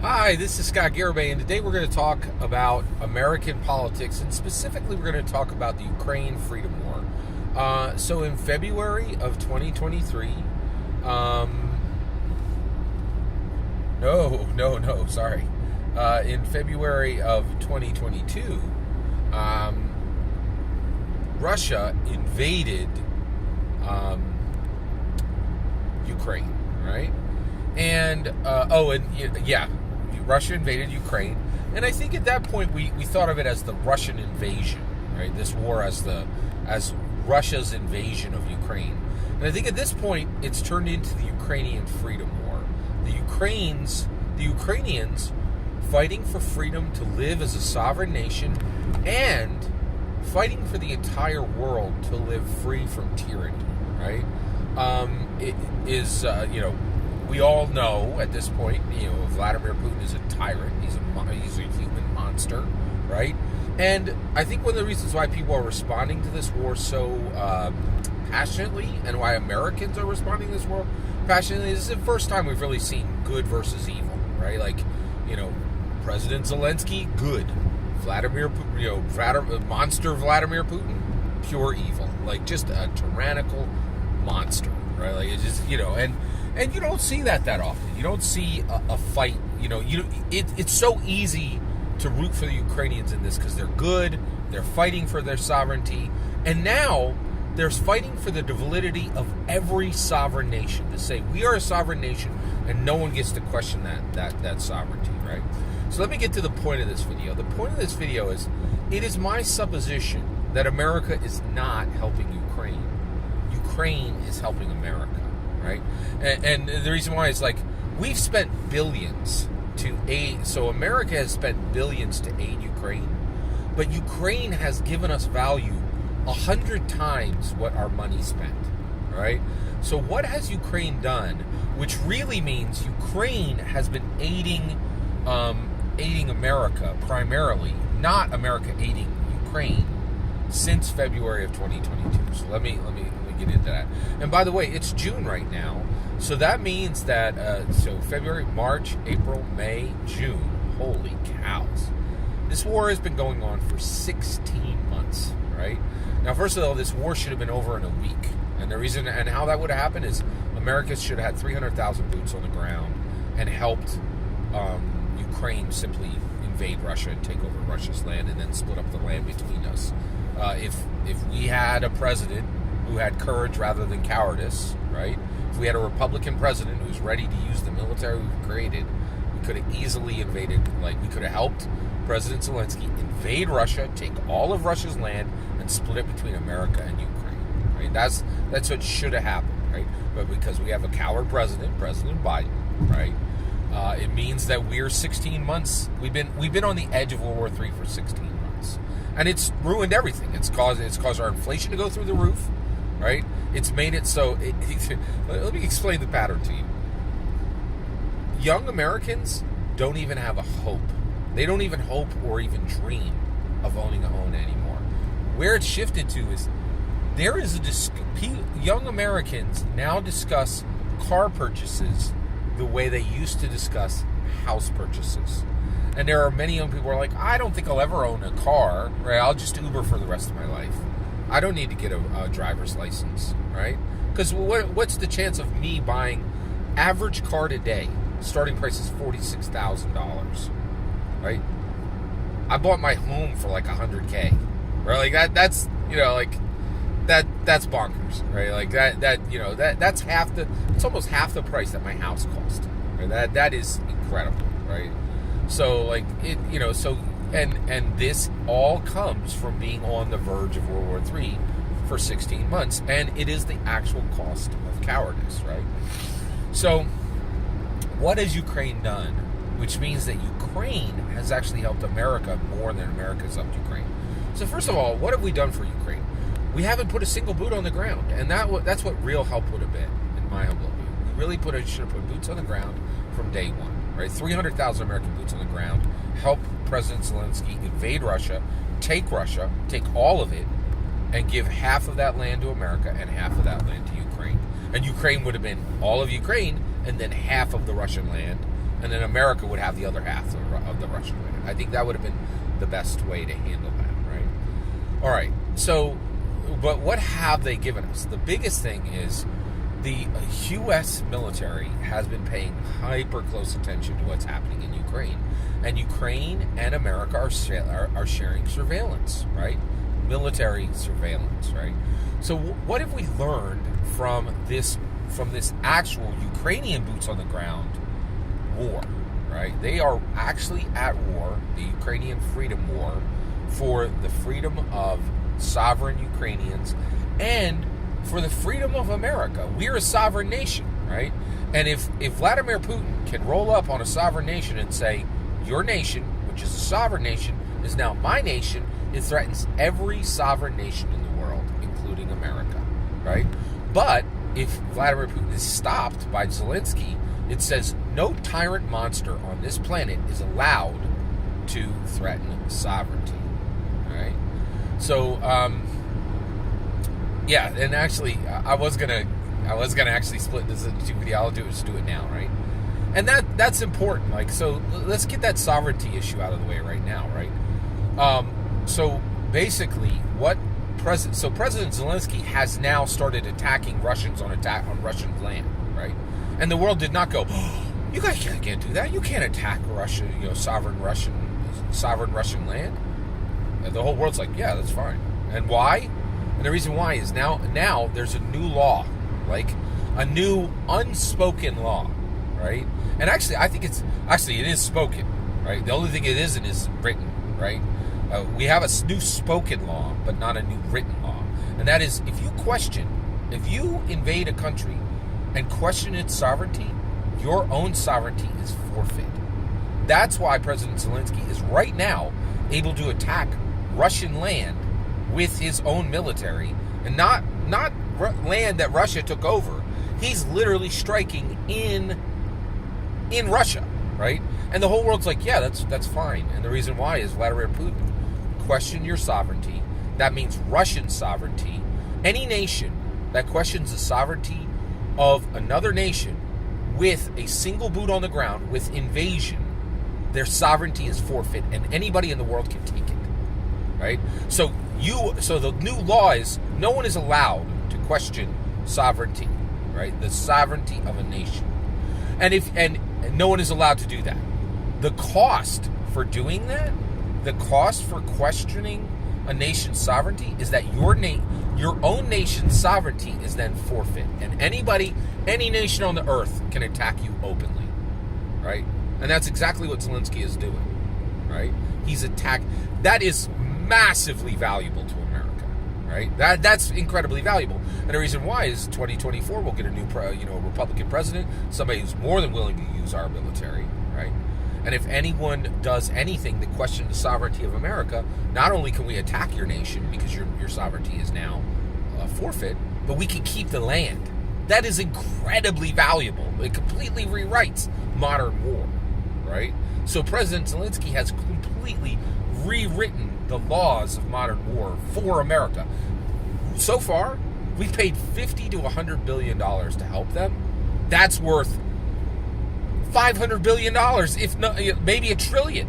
Hi, this is Scott Garibay, and today we're going to talk about American politics, and specifically we're going to talk about the Ukraine Freedom War. So in February of 2023, in February of 2022, Russia invaded Ukraine, right? And Russia invaded Ukraine, and I think at that point we thought of it as the Russian invasion, right? This war as Russia's invasion of Ukraine, and I think at this point it's turned into the Ukrainian Freedom War. The Ukrainians fighting for freedom to live as a sovereign nation, and fighting for the entire world to live free from tyranny, right? It is, we all know at this point, Vladimir Putin is a tyrant. He's a human monster, right? And I think one of the reasons why people are responding to this war so passionately, and why Americans are responding to this war passionately, is the first time we've really seen good versus evil, right? Like, President Zelensky, good. Vladimir Putin, pure evil. Like, just a tyrannical monster, right? Like, it's just, and you don't see that often. You don't see a fight. It's so easy to root for the Ukrainians in this because they're good. They're fighting for their sovereignty, and now there's fighting for the validity of every sovereign nation to say we are a sovereign nation, and no one gets to question that sovereignty, right? So let me get to the point of this video. The point of this video is, it is my supposition that America is not helping Ukraine. Ukraine is helping America. Right? And the reason why is, like, we've spent billions to aid, so America has spent billions to aid Ukraine, but Ukraine has given us value 100 times what our money spent, right? So what has Ukraine done, which really means Ukraine has been aiding America primarily, not America aiding Ukraine, since February of 2022. So let me get into that. And by the way, it's June right now, so that means that so February, March, April, May, June. Holy cows! This war has been going on for 16 months, right? Now, first of all, this war should have been over in a week, and the reason and how that would have happened is America should have had 300,000 boots on the ground and helped Ukraine simply invade Russia and take over Russia's land, and then split up the land between us. If we had a president who had courage rather than cowardice, right? If we had a Republican president who's ready to use the military we've created, we could have easily invaded, we could have helped President Zelensky invade Russia, take all of Russia's land, and split it between America and Ukraine, right? That's what should have happened, right? But because we have a coward president, President Biden, right? It means that we're 16 months, we've been on the edge of World War III for 16 months. And it's ruined everything. It's caused our inflation to go through the roof, right? It's made it so... let me explain the pattern to you. Young Americans don't even have a hope. They don't even hope or even dream of owning a home anymore. Where it's shifted to is, young Americans now discuss car purchases the way they used to discuss house purchases. And there are many young people who are like, I don't think I'll ever own a car, right? I'll just Uber for the rest of my life. I don't need to get a driver's license, right? Because what's the chance of me buying average car today? Starting price is $46,000, right? I bought my home for like $100K, right? Like that's bonkers, right? Like that's it's almost half the price that my house cost. Right? That is incredible, right? So and this all comes from being on the verge of World War III for 16 months, and it is the actual cost of cowardice, right? So what has Ukraine done? Which means that Ukraine has actually helped America more than America has helped Ukraine. So first of all, what have we done for Ukraine? We haven't put a single boot on the ground, and that's what real help would have been, in my humble opinion. We really should have put boots on the ground from day one, right? 300,000 American boots on the ground, help President Zelensky invade Russia, take all of it, and give half of that land to America and half of that land to Ukraine. And Ukraine would have been all of Ukraine, and then half of the Russian land and then America would have the other half of the Russian land. I think that would have been the best way to handle that, right? All right, so, but what have they given us? The biggest thing is the U.S. military has been paying hyper close attention to what's happening in Ukraine. And Ukraine and America are sharing surveillance, right? Military surveillance, right? So what have we learned from this actual Ukrainian boots on the ground war, right? They are actually at war, the Ukrainian freedom war, for the freedom of sovereign Ukrainians and for the freedom of America. We're a sovereign nation, right? And if Vladimir Putin can roll up on a sovereign nation and say, your nation, which is a sovereign nation, is now my nation, it threatens every sovereign nation in the world, including America, right? But if Vladimir Putin is stopped by Zelensky, it says no tyrant monster on this planet is allowed to threaten sovereignty, right? So, yeah, and actually, I was gonna actually split this into two videos. I'll just do it now, right? And that's important. Like, so let's get that sovereignty issue out of the way right now, right? So basically, President Zelensky has now started attacking Russians on Russian land, right? And the world did not go, oh, you guys can't do that. You can't attack Russia, sovereign Russian land. And the whole world's like, yeah, that's fine. And why? And the reason why is now there's a new law, like a new unspoken law, right? And actually, I think it is spoken, right? The only thing it isn't is written, right? We have a new spoken law, but not a new written law. And that is, if you invade a country and question its sovereignty, your own sovereignty is forfeit. That's why President Zelensky is right now able to attack Russian land with his own military, and not land that Russia took over. He's literally striking in Russia, right? And the whole world's like, yeah, that's fine. And the reason why is Vladimir Putin. Question your sovereignty. That means Russian sovereignty. Any nation that questions the sovereignty of another nation with a single boot on the ground, with invasion, their sovereignty is forfeit, and anybody in the world can take it, right? So the new law is no one is allowed to question sovereignty, right? The sovereignty of a nation, and no one is allowed to do that. The cost for doing that, the cost for questioning a nation's sovereignty, is that your own nation's sovereignty is then forfeit, and any nation on the earth can attack you openly, right? And that's exactly what Zelensky is doing, right? He's attacked. That is massively valuable to America, right? That's incredibly valuable. And the reason why is 2024 we'll get a new Republican president, somebody who's more than willing to use our military, right? And if anyone does anything to question the sovereignty of America, not only can we attack your nation because your sovereignty is now forfeit, but we can keep the land. That is incredibly valuable. It completely rewrites modern war, right? So President Zelensky has completely rewritten the laws of modern war for America. So far, we've paid $50 to $100 billion to help them. That's worth $500 billion, if not, maybe $1 trillion,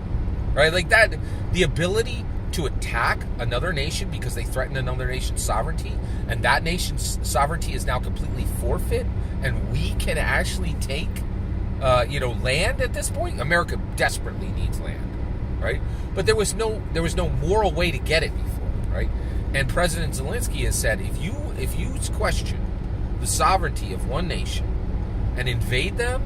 right? Like that, the ability to attack another nation because they threaten another nation's sovereignty, and that nation's sovereignty is now completely forfeit, and we can actually take, land at this point. America desperately needs land, right? But there was no moral way to get it before, right? And President Zelensky has said, if you question the sovereignty of one nation and invade them,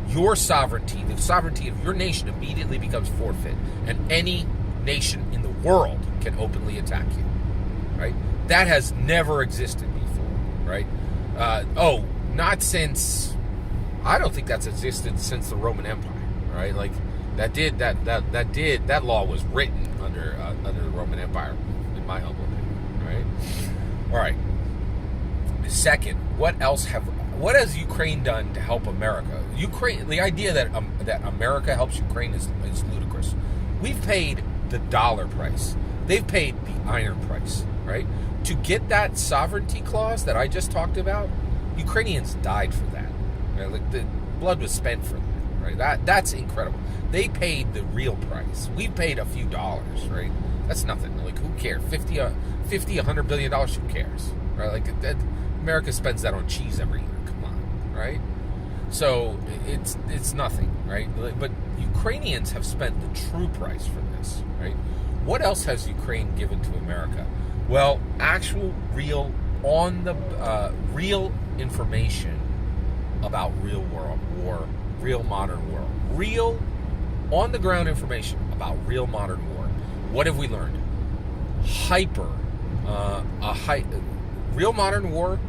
your sovereignty, the sovereignty of your nation, immediately becomes forfeit, and any nation in the world can openly attack you, right? That has never existed before, right? Not since, I don't think that's existed since the Roman Empire, right? Like that law was written under the Roman Empire, in my humble opinion, right? All right. Second, what has Ukraine done to help America? The idea that America helps Ukraine is ludicrous. We've paid the dollar price. They've paid the iron price, right? To get that sovereignty clause that I just talked about, Ukrainians died for that. Right? Like the blood was spent for that, right? That's incredible. They paid the real price. We paid a few dollars, right? That's nothing. Like, who cares? 50, $100 billion, who cares, right? Like, America spends that on cheese every year. Come on, right? So it's nothing, right? But Ukrainians have spent the true price for this, right? What else has Ukraine given to America? Well, actual, real, real information about real world war, real modern war, real on-the-ground information about real modern war. What have we learned? Real modern war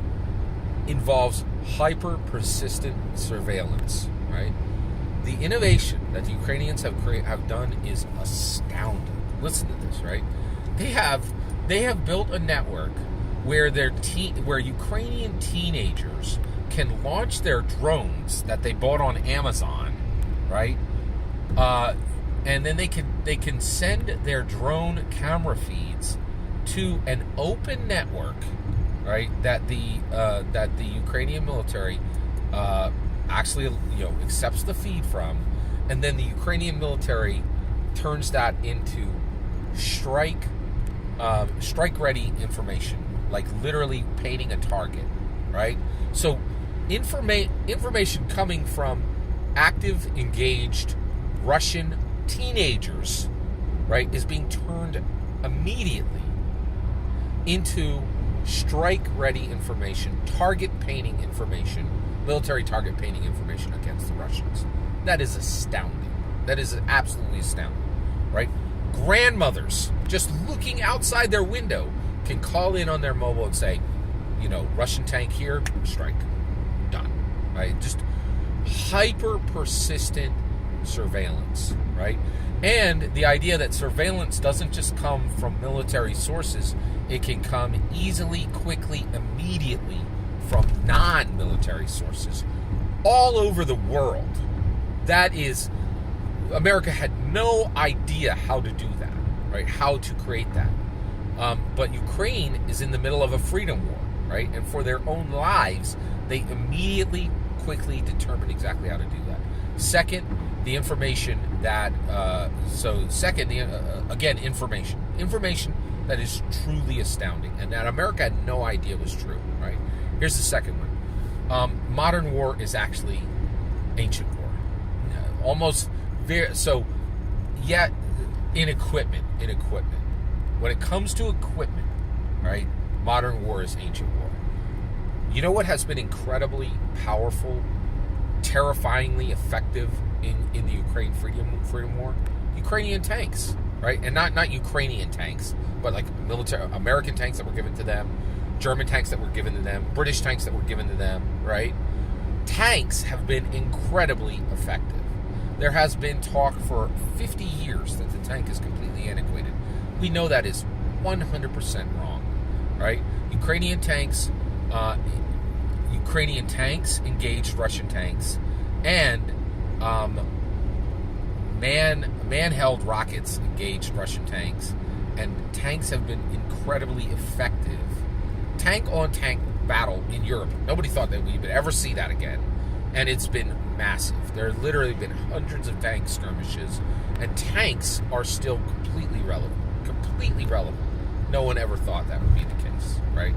involves hyper-persistent surveillance, right? The innovation that the Ukrainians have done is astounding. Listen to this, right? They have built a network where where Ukrainian teenagers can launch their drones that they bought on Amazon, right? And then they can send their drone camera feeds to an open network, right? That the Ukrainian military actually accepts the feed from, and then the Ukrainian military turns that into strike ready information, like literally painting a target, right? So information coming from active, engaged Russian teenagers, right, is being turned immediately into strike-ready information, target painting information, military target painting information against the Russians. That is astounding. That is absolutely astounding, right? Grandmothers just looking outside their window can call in on their mobile and say, Russian tank here, strike. Done, right? Just hyper-persistent surveillance, right? And the idea that surveillance doesn't just come from military sources, it can come easily, quickly, immediately from non-military sources all over the world. That is, America had no idea how to do that, right? How to create that. But Ukraine is in the middle of a freedom war, right? And for their own lives, they immediately, quickly determine exactly how to do that. Second, the information that, again, information that is truly astounding and that America had no idea was true, right? Here's the second one. Modern war is actually ancient war. Almost yet in equipment. When it comes to equipment, right, modern war is ancient war. You know what has been incredibly powerful, terrifyingly effective in the Ukraine freedom war? Ukrainian tanks, right? And not Ukrainian tanks, but like military American tanks that were given to them, German tanks that were given to them, British tanks that were given to them, right? Tanks have been incredibly effective. There has been talk for 50 years that the tank is completely antiquated. We know that is 100% wrong, right? Ukrainian tanks engaged Russian tanks, and man-held rockets engaged Russian tanks, and tanks have been incredibly effective. Tank-on-tank battle in Europe. Nobody thought that we would ever see that again, and it's been massive. There have literally been hundreds of tank skirmishes, and tanks are still completely relevant. No one ever thought that would be the case, right?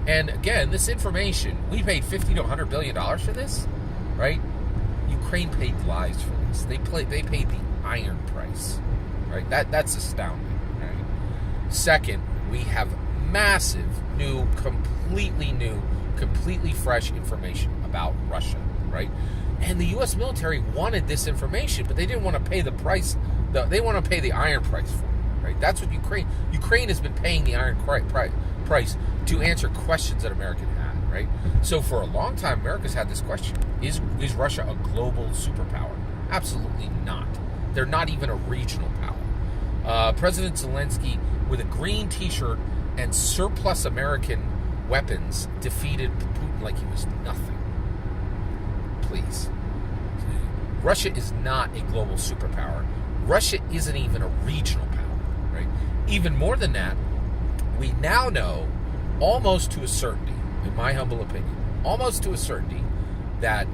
And again, this information, we paid $50 to $100 billion for this, right? Ukraine paid lives for this. They paid the iron price, right? That's astounding, right? Second, we have massive, completely fresh information about Russia, right? And the U.S. military wanted this information, but they didn't want to pay the price. They want to pay the iron price for it, right? That's what Ukraine has been paying the iron price to answer questions that America had, right? So for a long time, America's had this question: Is Russia a global superpower? Absolutely not. They're not even a regional power. President Zelensky, with a green T-shirt and surplus American weapons, defeated Putin like he was nothing. Please. Russia is not a global superpower. Russia isn't even a regional power, right? Even more than that, we now know, almost to a certainty, in my humble opinion, almost to a certainty, that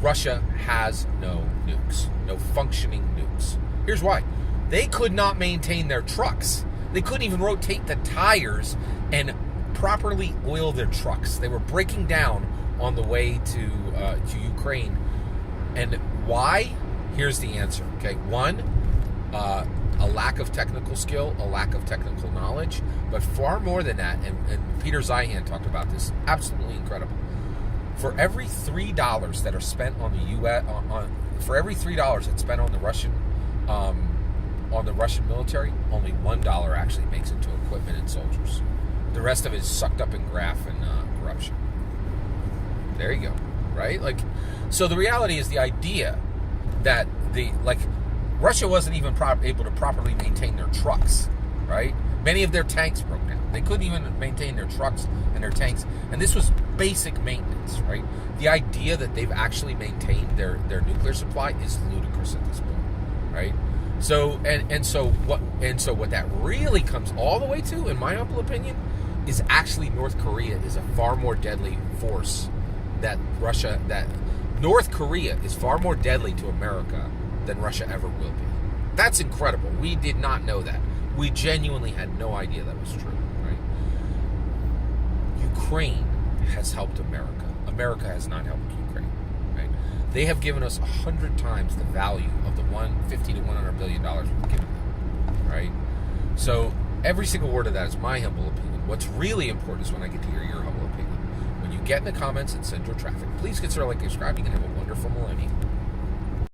Russia has no nukes, no functioning nukes. Here's why. They could not maintain their trucks. They couldn't even rotate the tires and properly oil their trucks. They were breaking down on the way to Ukraine. And why? Here's the answer. Okay, one, a lack of technical skill, a lack of technical knowledge, but far more than that. And Peter Zeihan talked about this. Absolutely incredible. For every $3 that are spent on the U.S. For every $3 that's spent on the Russian military, only $1 actually makes it to equipment and soldiers. The rest of it is sucked up in graft and corruption. There you go, right? Like, so the reality is the idea that Russia wasn't even able to properly maintain their trucks, right? Many of their tanks broke down. They couldn't even maintain their trucks and their tanks, and this was basic maintenance, right? The idea that they've actually maintained their nuclear supply is ludicrous at this point, right? So so what that really comes all the way to, in my humble opinion, is actually North Korea is a far more deadly force that North Korea is far more deadly to America than Russia ever will be. That's incredible. We did not know that. We genuinely had no idea that was true, right? Ukraine has helped America. America has not helped Ukraine, right? They have given us 100 times the value of the $50 to $100 billion we've given them, right? So every single word of that is my humble opinion. What's really important is when I get to hear your humble opinion. When you get in the comments and send your traffic, please consider subscribing and have a wonderful millennium.